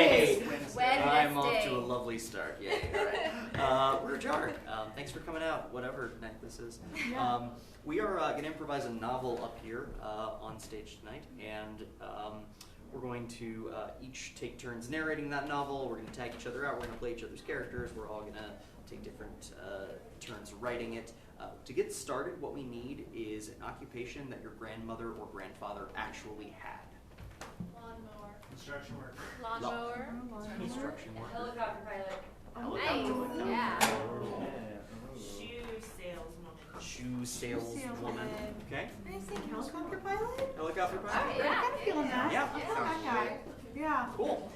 Yay! I'm off to a lovely start. Yay! All right. We're AJAR. Thanks for coming out. Whatever night this is. We are going to improvise a novel up here on stage tonight, and we're going to each take turns narrating that novel. We're going to tag each other out. We're going to play each other's characters. We're all going to take different turns writing it. To get started, what we need is an occupation that your grandmother or grandfather actually had. Lawnmower. Construction worker. Lawnmower. Construction worker. Helicopter pilot. Helicopter Nice. pilot. Yeah. Shoe saleswoman. Shoe saleswoman. Okay. I think helicopter pilot? Helicopter Oh, pilot. yeah. I'm kind of feeling that. Yeah. I'm feeling that guy. Yeah. Cool.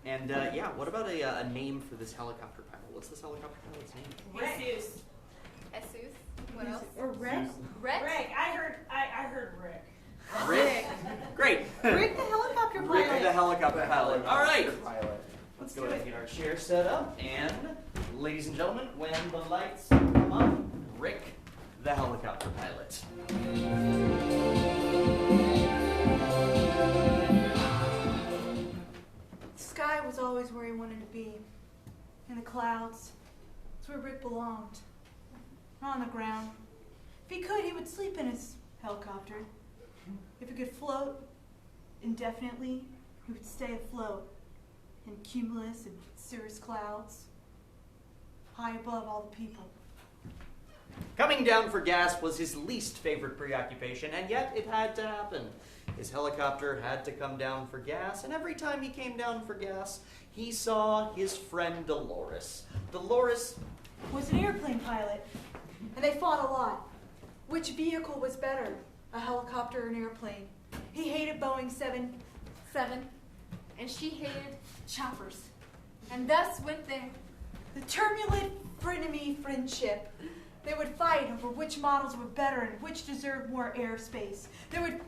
And yeah, what about a name for this helicopter pilot? What's this helicopter pilot's name? Jesus. Jesus. What else? Or Rick. Rex. Rick. I heard Rick. Rick. Great. Rick the helicopter pilot. Rick the helicopter pilot. All right. Pilot. Let's go ahead and get our chair set up. And ladies and gentlemen, when the lights come up, Rick the helicopter pilot. The sky was always where he wanted to be. In the clouds. It's where Rick belonged. Not on the ground. If he could, he would sleep in his helicopter. If he could float indefinitely, he would stay afloat in cumulus and cirrus clouds, high above all the people. Coming down for gas was his least favorite preoccupation, and yet it had to happen. His helicopter had to come down for gas, and every time he came down for gas, he saw his friend Dolores. Dolores Was an airplane pilot, and they fought a lot. Which vehicle was better, a helicopter or an airplane? He hated Boeing 777, And she hated choppers. and thus went there. The turbulent frenemy friendship. They would fight over which models were better and which deserved more airspace. They would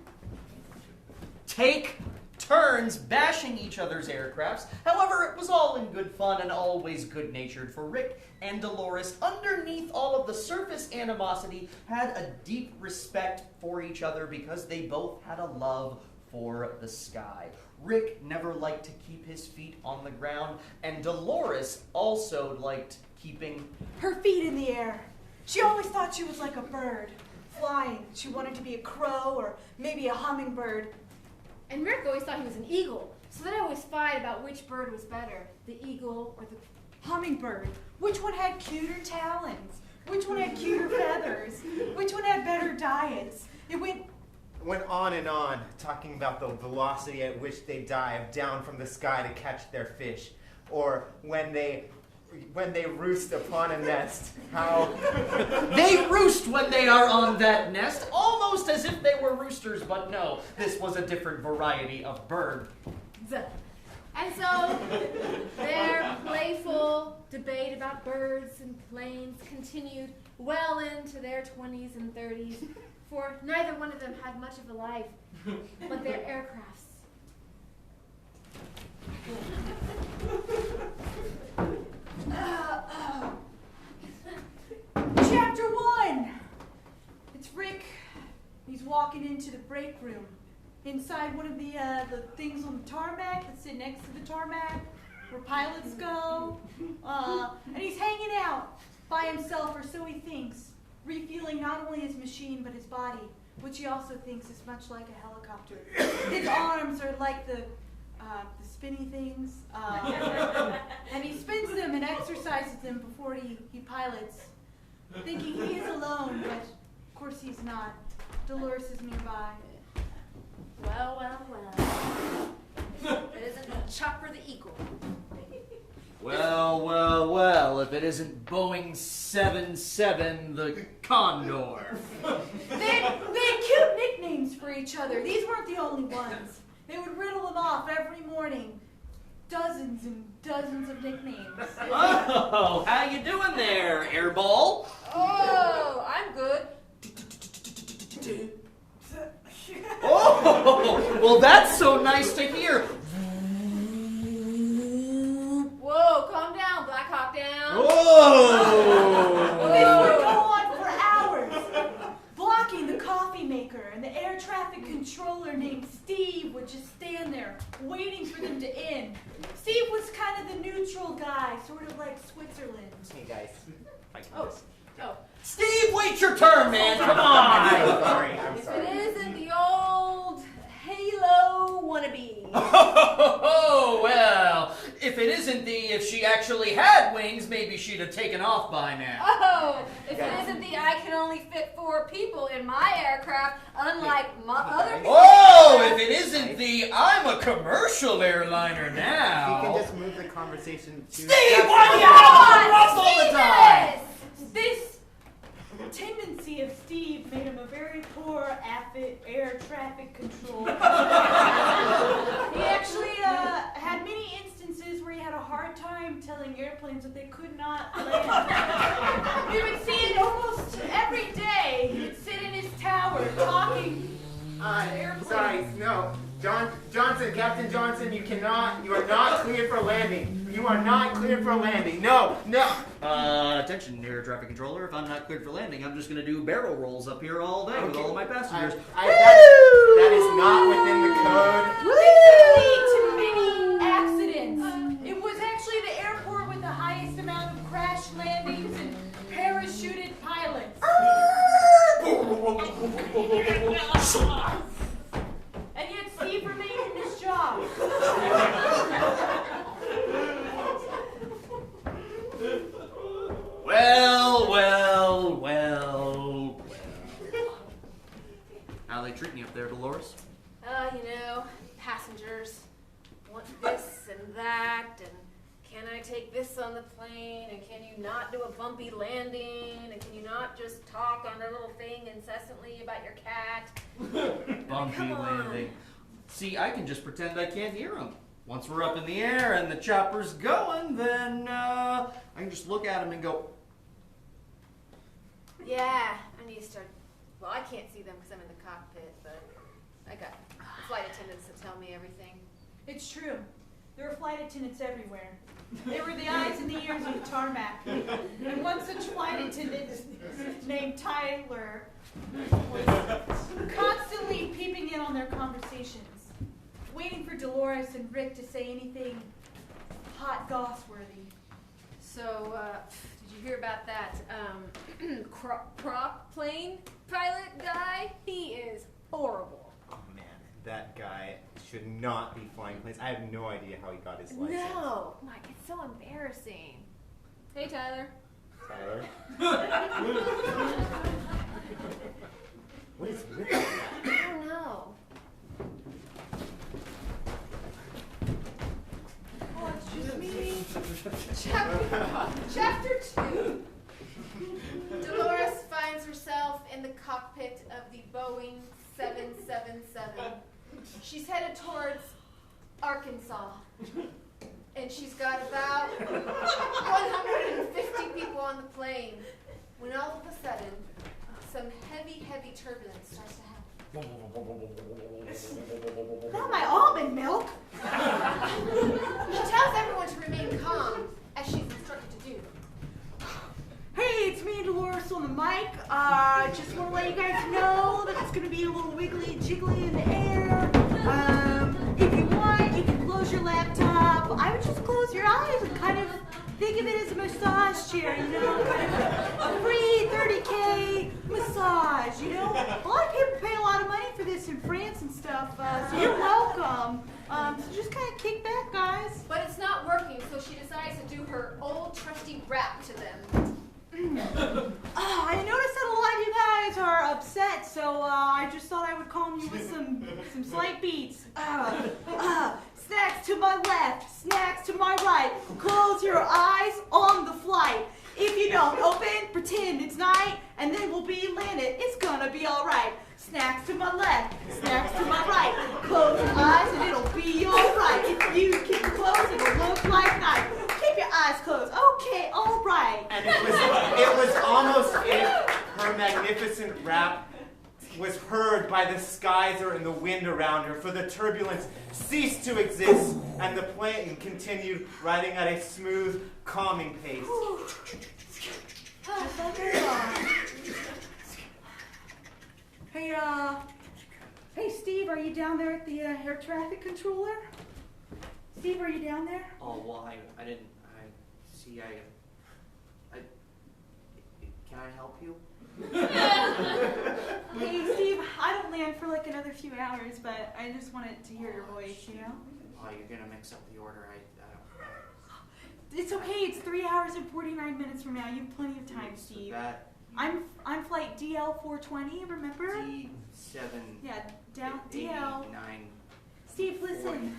take turns bashing each other's aircrafts. However, it was all in good fun and always good-natured, for Rick and Dolores, underneath all of the surface animosity, had a deep respect for each other because they both had a love for the sky. Rick never liked to keep his feet on the ground, and Dolores also liked keeping her feet in the air. She always thought she was like a bird, flying. She wanted to be a crow or maybe a hummingbird. And Rick always thought he was an eagle. So they'd always fight about which bird was better, the eagle or the Hummingbird. Which one had cuter talons? Which one had cuter feathers? Which one had better diets? It Went on and on, talking about the velocity at which they dive down from the sky to catch their fish, or when they roost upon a nest, how They roost when they are on that nest, almost as if they were roosters, but no, this was a different variety of bird. And so their playful debate about birds and planes continued well into their 20s and 30s, for neither one of them had much of a life but their aircrafts. Chapter 1. It's Rick. He's walking into the break room. Inside one of the things on the tarmac that sit next to the tarmac where pilots go. And he's hanging out by himself, or so he thinks, refueling not only his machine but his body, which he also thinks is much like a helicopter. His arms are like the spinny things, and he spins them and exercises them before he pilots, thinking he is alone, but of course he's not. Dolores is nearby. Well, well, well. It isn't the chopper the eagle. Well, well, well, if it isn't Boeing 77, the Condor. They had cute nicknames for each other. These weren't the only ones. They would riddle them off every morning. Dozens and dozens of nicknames. Oh, how you doing there, Airball? Oh, I'm good. Oh, well, that's so nice to hear. Whoa, calm down, Black Hawk down. Whoa! This would go on for hours. Blocking the coffee maker, and the air traffic controller named Steve would just stand there waiting for them to end. Steve was kind of the neutral guy, sort of like Switzerland. Hey guys. I can Oh. just- Oh, Steve, wait your turn, man. Come on. I'm sorry. I'm if sorry. it isn't the old Halo wannabe. Oh, well, if it isn't if she actually had wings, maybe she'd have taken off by now. Oh, if it isn't the I can only fit 4 people in my aircraft, unlike my other people's Oh, aircraft. if it isn't I'm a commercial airliner now. We can just move the conversation to... Steve, why do you have to rush all the time? This tendency of Steve made him a very poor air traffic control. He actually had many instances where he had a hard time telling airplanes that they could not land. We would see it almost every day. He would sit in his tower talking to airplanes. Sorry, no. Johnson, Captain Johnson, you are not cleared for landing. You are not cleared for landing. No. Attention, air traffic controller. If I'm not cleared for landing, I'm just going to do barrel rolls up here all day with all of my passengers. That is not within the code. This would lead to many accidents. It was actually the airport with the highest amount of crash landings and parachuted pilots. And yet Steve remained in his job. Well. How are they treating you up there, Dolores? Passengers want this and that, and can I take this on the plane, and can you not do a bumpy landing, and can you not just talk on a little thing incessantly about your cat? Bumpy Come on. landing. See, I can just pretend I can't hear them. Once we're up in the air and the chopper's going, then I can just look at them and go, Yeah, I need to start. Well, I can't see them because I'm in the cockpit, but I got flight attendants to tell me everything. It's true. There were flight attendants everywhere. They were the eyes and the ears of the tarmac. And one such flight attendant named Tyler was constantly peeping in on their conversations, waiting for Dolores and Rick to say anything hot goss-worthy. So, did you hear about that prop plane pilot guy? He is horrible. Oh man, that guy should not be flying planes. I have no idea how he got his license. No, Mike, it's so embarrassing. Hey, Tyler. Tyler. What is with that? I don't know. Oh, it's just me. Chapter 2. Dolores finds herself in the cockpit of the Boeing 777. She's headed towards Arkansas. And she's got about 150 people on the plane. When all of a sudden, some heavy turbulence starts to happen. Not my almond milk. She tells everyone to remain calm, as she's instructed to do. Hey, it's me, Dolores, on the mic. Just want to let you guys know that it's going to be a little wiggly jiggly in the air. If you want, you can close your laptop. I would just close your eyes and kind of think of it as a massage chair, you know, kind of a free 30K massage, you know. A lot of people pay a lot of money for this in France and stuff, so you're welcome. So just kind of kick back, guys. But it's not working, so she decides to do her old trusty rap to them. I noticed that a lot of you guys are upset, so I just thought I would calm you with some slight beats. Snacks to my left, snacks to my right. Close your eyes on the flight. If you don't open, pretend it's night, and then we'll be landed. It's gonna be alright. Snacks to my left, snacks to my right. Close your eyes and it'll be alright. If you keep close, it'll look like night. Keep your eyes closed. Okay, alright. And it was almost if her magnificent rap was heard by the skies and the wind around her, for the turbulence ceased to exist, and the plane continued riding at a smooth, calming pace. Just like I thought. Hey, Steve, are you down there at the air traffic controller? Steve, are you down there? Oh, well, I didn't, see, can I help you? Hey, Steve, I don't land for like another few hours, but I just wanted to hear your voice, you know? Oh, you're gonna mix up the order, I don't. It's okay, it's 3 hours and 49 minutes from now. You have plenty of time, Steve. That I'm flight DL420, remember? D7. Yeah, down 89. DL. Steve, listen.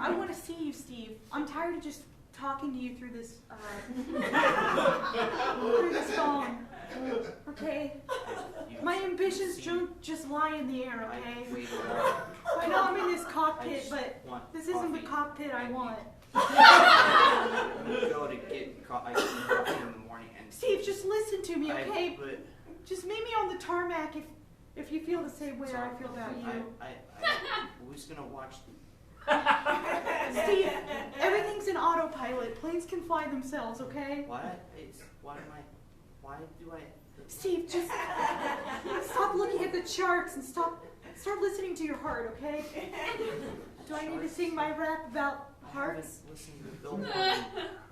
I want to see you, Steve. I'm tired of just talking to you through this phone. Okay? My ambitions don't just lie in the air, okay? I know I'm in this cockpit, but this isn't the cockpit I want. Go to get coffee in the morning and Steve, just listen to me, okay? But Just meet me on the tarmac if you feel the same way I feel about you. who's gonna watch? Steve, everything's in autopilot. Planes can fly themselves, okay? What? Why do I? Steve, just stop looking at the charts and start listening to your heart, okay? Do I need to sing my rap about hearts? I haven't listened to Bill Clinton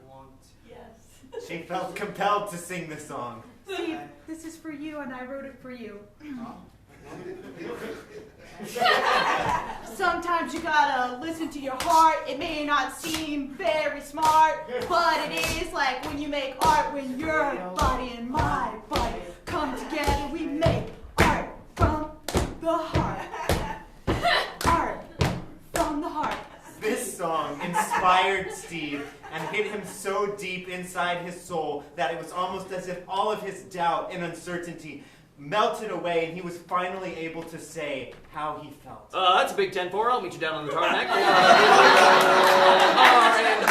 long. Yes. She felt compelled to sing the song. Steve, this is for you and I wrote it for you. Sometimes you gotta listen to your heart. It may not seem very smart, but it is like when you make art, when your body and my body come together, we make art from the heart. Art from the heart. This song inspired Steve and hit him so deep inside his soul that it was almost as if all of his doubt and uncertainty melted away and he was finally able to say how he felt. That's a big 10-4. I'll meet you down on the tarmac.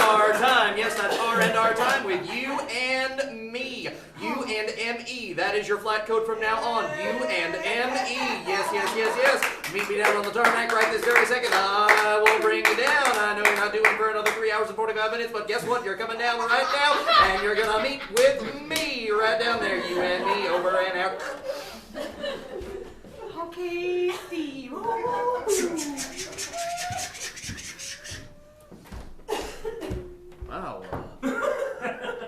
R&R time. Yes, that's R&R time with you and me. You and M-E. That is your flat code from now on. You and M-E. Yes. Meet me down on the tarmac right this very second. I will bring you down. I know you're not doing for another 3 hours and 45 minutes, but guess what? You're coming down right now, and you're going to meet with me right down there. You and me, over and out. Okay, Steve. Wow.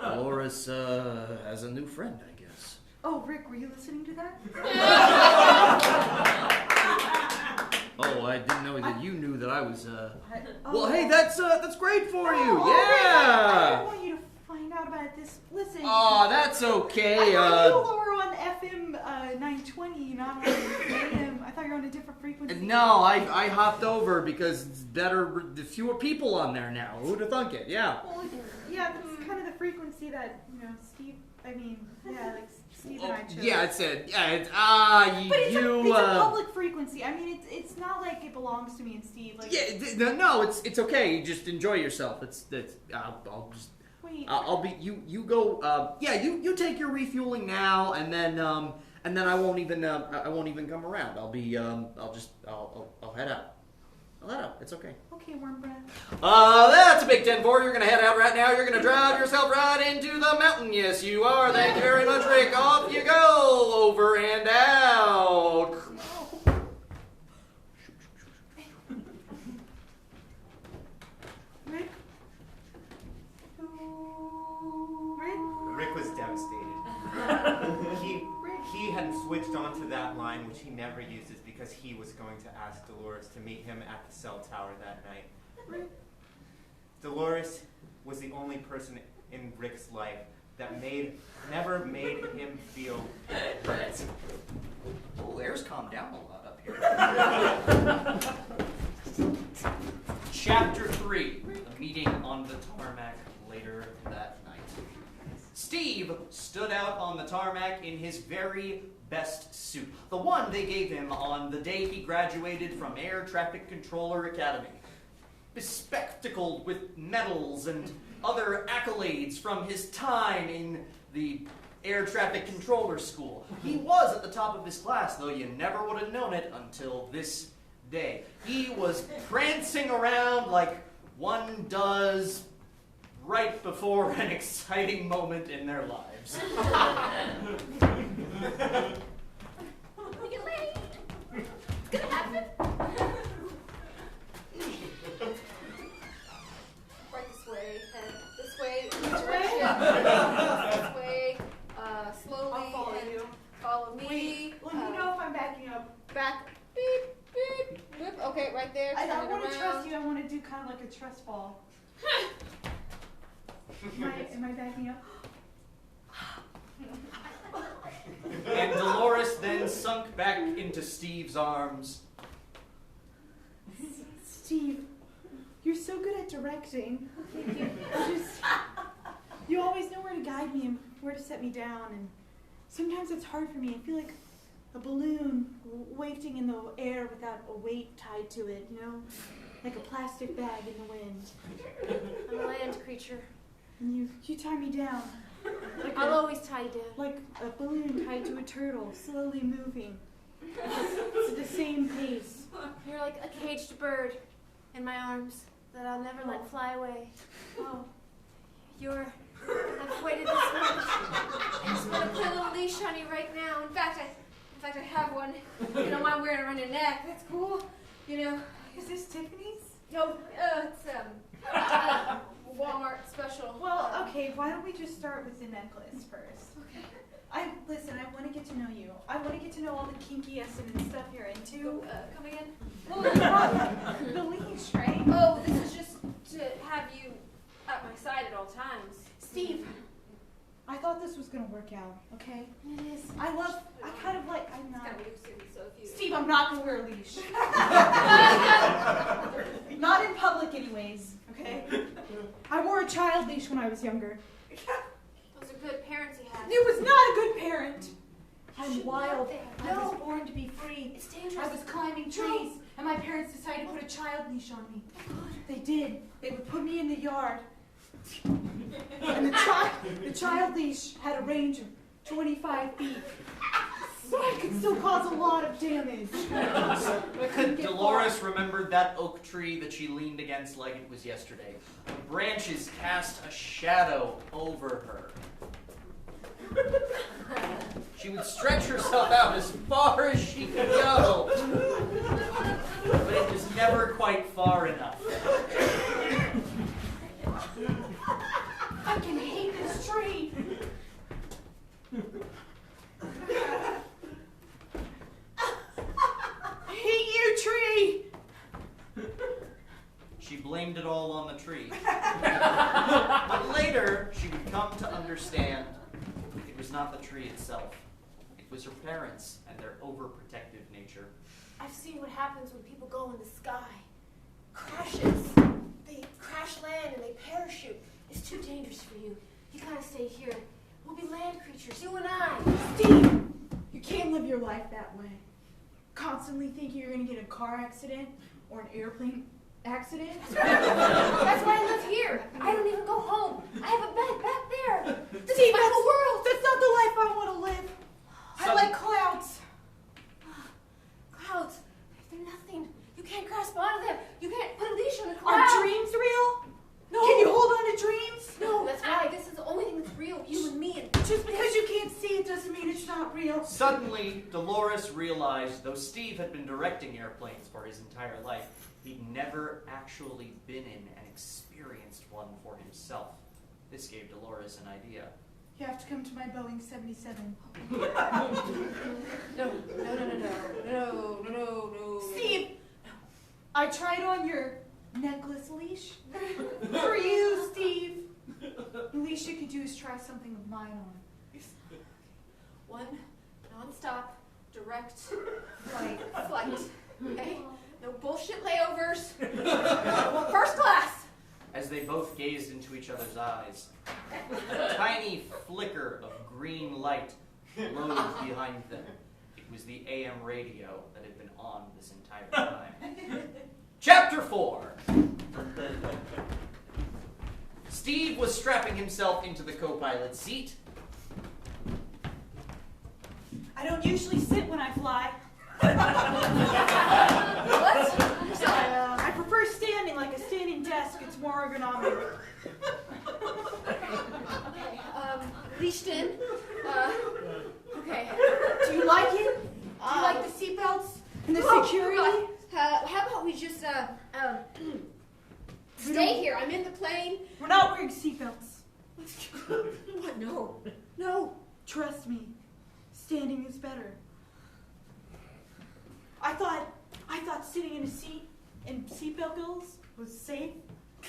Dolores has a new friend, I guess. Oh, Rick, were you listening to that? Oh, I didn't know that you knew that I was, Oh. Well, hey, that's great for you. Oh, Yeah. I don't want you to find out about this. Listen. Oh, that's okay. I thought you were on FM 920, not on AM. I thought you were on a different frequency. No, I hopped over because it's better, the fewer people on there now. Who'd have thunk it? Yeah. Well, yeah, that's kind of the frequency that, Steve, like Steve and I chose. Yeah, it's a, it's, But it's you, a public frequency. I mean, it's not like it belongs to me and Steve. Like, yeah, no, it's okay. You just enjoy yourself. I'll just, wait. I'll be, you go, you take your refueling now, and then I won't even come around. I'll head out. I'll head out. It's okay. Okay, warm breath. That's a big 10-4. You're gonna head out right now. You're gonna drive yourself right into the mountain. Yes, you are. Thank you very much, Rick. Off you go. Over and out. Rick? Rick was devastated. He hadn't switched onto that line, which he never uses, because he was going to ask Dolores to meet him at the cell tower that night. Dolores was the only person in Rick's life that never made him feel hurt. Oh, air's calmed down a lot up here. Chapter 3, the meeting on the tarmac later that night. Steve stood out on the tarmac in his very best suit, the one they gave him on the day he graduated from Air Traffic Controller Academy. Bespectacled with medals and other accolades from his time in the Air Traffic Controller School. He was at the top of his class, though you never would have known it until this day. He was prancing around like one does right before an exciting moment in their lives. Get late. It's gonna happen. trust you. I want to do kind of like a trust fall. Am I backing up? And Dolores then sunk back into Steve's arms. Steve, you're so good at directing. You always know where to guide me and where to set me down, and sometimes it's hard for me. I feel like a balloon wafting in the air without a weight tied to it, you know? Like a plastic bag in the wind. I'm a land creature. And you tie me down. I'll always tie you down. Like a balloon tied to a turtle, slowly moving. It's the same pace. You're like a caged bird in my arms that I'll never let fly away. Oh. I've waited this much. I just want to put a little leash on you right now. In fact, I have one. You don't mind wearing it around your neck. That's cool. You know. Is this Tiffany's? No, it's Walmart special. Well, okay, why don't we just start with the necklace first? Okay. I want to get to know you. I want to get to know all the kinky and stuff you're into. Come again? Well, the leash, right? Oh, this is just to have you at my side at all times. Steve, I thought this was gonna work out, okay? It is. I'm not. It's kind of loose, so if you... Steve, I'm not gonna wear a leash. Not in public anyways, okay? I wore a child leash when I was younger. Those are good parents you have. You was not a good parent. I'm Shouldn't wild. have I that. was No. born to be free. It's dangerous. I was climbing trees, and my parents decided to put a child leash on me. They did. They would put me in the yard. And the child leash had a range of 25 feet. So I could still cause a lot of damage. I couldn't get Dolores remembered that oak tree that she leaned against like it was yesterday. The branches cast a shadow over her. She would stretch herself out as far as she could go, but it was never quite far enough. I can hate this tree. I hate you, tree. She blamed it all on the tree. But later, she would come to understand it was not the tree itself. It was her parents and their overprotective nature. I've seen what happens when people go in the sky. Crashes. They crash land and they parachute. It's too dangerous for you. You gotta stay here. We'll be land creatures, you and I. Steve, you can't live your life that way. Constantly thinking you're going to get in a car accident or an airplane accident. That's why I live here. I don't even go home. I have a bed back there. This Steve, is my whole world. that's not the life I want to live. I like clouds. Clouds, they're nothing. You can't grasp onto them. You can't put a leash on a cloud. Are dreams real? No. Can you hold on to dreams? No, that's why. This is the only thing that's real. You and me and Just because you can't see it doesn't mean it's not real. Suddenly, Dolores realized though Steve had been directing airplanes for his entire life, he'd never actually been in and experienced one for himself. This gave Dolores an idea. You have to come to my Boeing 77. No. Steve, I tried on your necklace leash. For you, Steve. The least you could do is try something with mine on. One non-stop, direct flight. Okay? No bullshit layovers. I want first class. As they both gazed into each other's eyes, a tiny flicker of green light glowed behind them. It was the AM radio that had been on this entire time. Chapter 4. Steve was strapping himself into the co-pilot seat. I don't usually sit when I fly. What? I prefer standing, like a standing desk. It's more ergonomic. Okay, leashed in. Okay. Do you like it? Do you like the seatbelts and the security? How about we just, stay here. I'm in the plane. We're not wearing seatbelts. What? No. No. Trust me, standing is better. I thought sitting in a seat and seatbelt goes was safe.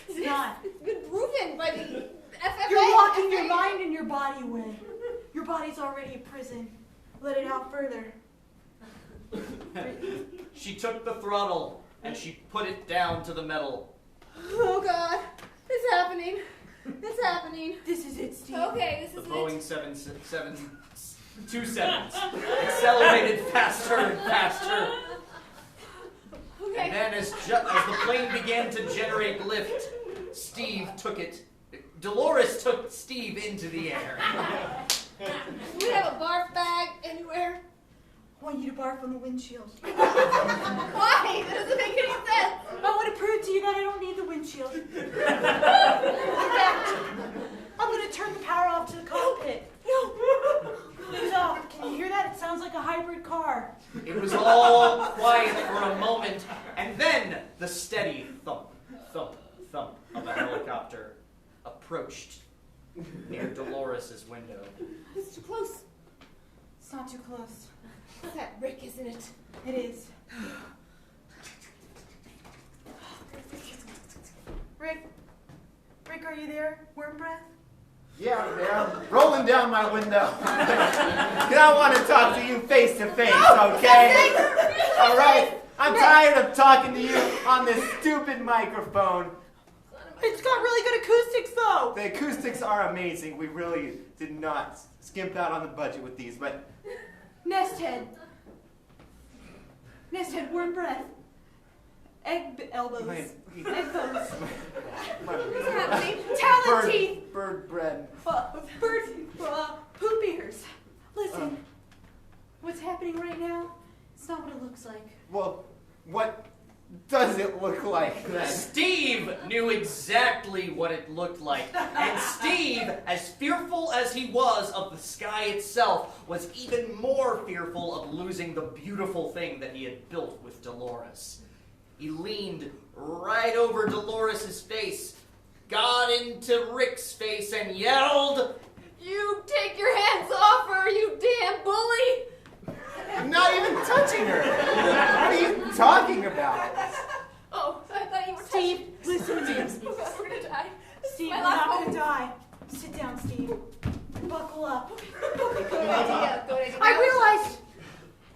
It's not. It's been proven by the FFA. You're locking your mind and your body away. Your body's already a prison. Let it out further. She took the throttle and she put it down to the metal. Oh God, it's happening. It's happening. This is it, Steve. Okay, The this is Boeing it. 727 accelerated faster and faster. Okay. And then as the plane began to generate lift, Dolores took Steve into the air. Do we have a barf bag anywhere? I want you to barf on the windshield. Why? That doesn't make any sense. I want to prove to you that I don't need the windshield. In fact, I'm going to turn the power off to the cockpit. No. It's off. Can you hear that? It sounds like a hybrid car. It was all quiet for a moment, and then the steady thump, thump, thump of a helicopter approached near Dolores' window. It's too close. It's not too close. It's that Rick, isn't it? It is. Rick, are you there? Worm breath? Yeah, rolling down my window. I want to talk to you face to face, okay? All right. I'm tired of talking to you on this stupid microphone. It's got really good acoustics, though. The acoustics are amazing. We really did not skimp out on the budget with these, but Nest head, worm breath. Elbows. Egg bones. What's happening? Talon teeth. Bird bread. Poop ears. Listen, what's happening right now? It's not what it looks like. Well, what does it look like then? Steve knew exactly what it looked like. And Steve, as fearful as he was of the sky itself, was even more fearful of losing the beautiful thing that he had built with Dolores. He leaned right over Dolores' face, got into Rick's face, and yelled, You take your hands off her, you damn bully! I'm not even touching her. What are you talking about? Oh, I thought you were Steve, listen to me. Oh God, we're gonna die. Steve, My we're last not going hope. to die. Sit down, Steve. Buckle up. Good idea. I realized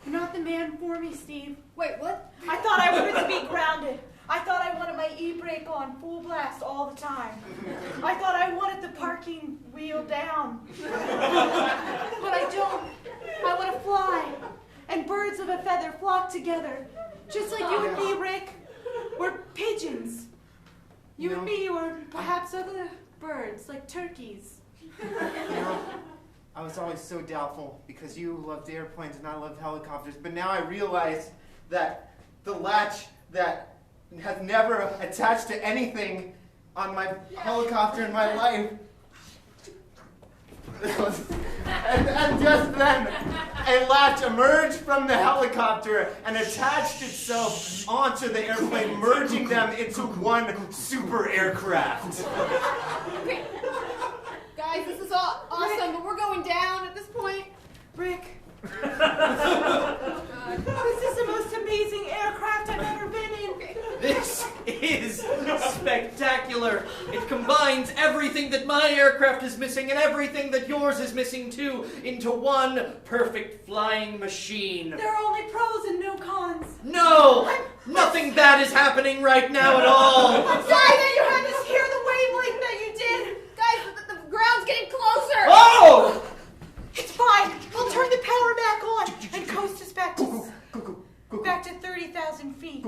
you're not the man for me, Steve. Wait, what? I thought I wanted to be grounded. I thought I wanted my e-brake on full blast all the time. I thought I wanted the parking wheel down. But I don't. I want to fly. And birds of a feather flock together. Just like you and me, Rick. We're pigeons. You and me, or perhaps other birds, like turkeys. I was always so doubtful because you loved airplanes and I loved helicopters, but now I realize that the latch that has never attached to anything on my helicopter in my life. And just then, a latch emerged from the helicopter and attached itself onto the airplane, merging them into one super aircraft. Okay. Guys, this is all awesome, but we're going down at this point. Rick, Oh, God. this is the most amazing aircraft I've ever been in. This is spectacular. It combines everything that my aircraft is missing and everything that yours is missing too into one perfect flying machine. There are only pros and no cons. No! Nothing bad is happening right now at all. I'm sorry that you had to hear the wavelength that you did. Guys, the ground's getting closer. Oh! It's fine. I'll turn the power back on and coast us back to 30,000 feet.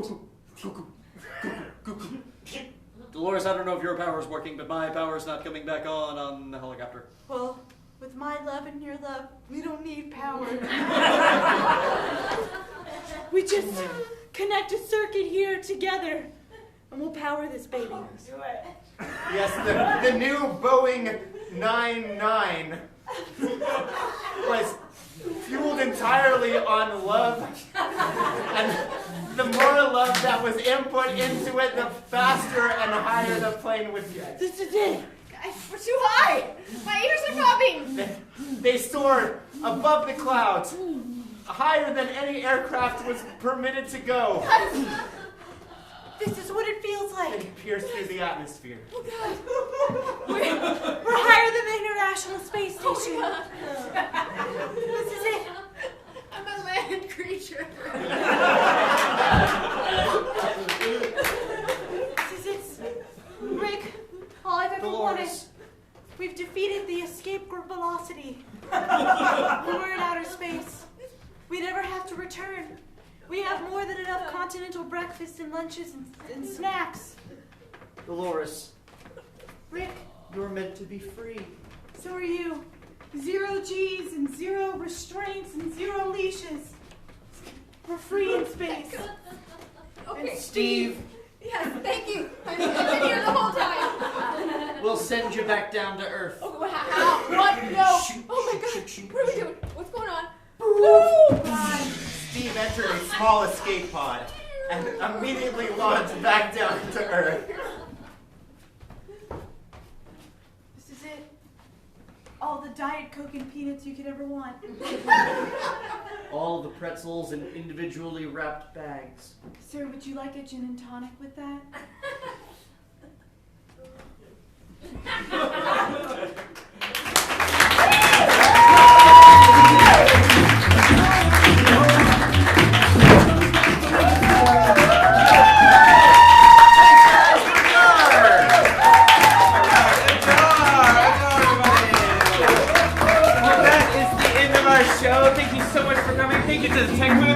Dolores, I don't know if your power is working, but my power is not coming back on the helicopter. Well, with my love and your love, we don't need power. We just connect a circuit here together, and we'll power this baby. Do it. Yes, the new Boeing 99 was fueled entirely on love, and the more love that was input into it, the faster and higher the plane would get. This is it. Guys, we're too high. My ears are popping. They soared above the clouds, higher than any aircraft was permitted to go. This is what it feels like. and pierce through the atmosphere. Oh God. We're higher than the International Space Station. Oh God. This is it. I'm a land creature. This is it. Rick, all I've ever wanted. Dolores. We've defeated the escape group Velocity. We're in outer space. We never have to return. We have more than enough continental breakfasts and lunches and snacks. Dolores, Rick, you're meant to be free. so are you. 0 G's and 0 restraints and 0 leashes. We're free in space. Okay, Steve, Yes, thank you. I've been here the whole time. we'll send you back down to Earth. Oh, how? What? No. Shoot, Oh my shoot, God. shoot, What are we shoot. doing? What's going on? Steve entered a small escape pod and immediately launched back down to Earth. This is it. All the Diet Coke and peanuts you could ever want. All the pretzels in individually wrapped bags. Sir, would you like a gin and tonic with that? That is the end of our show. Thank you so much for coming. Thank you to the tech booth.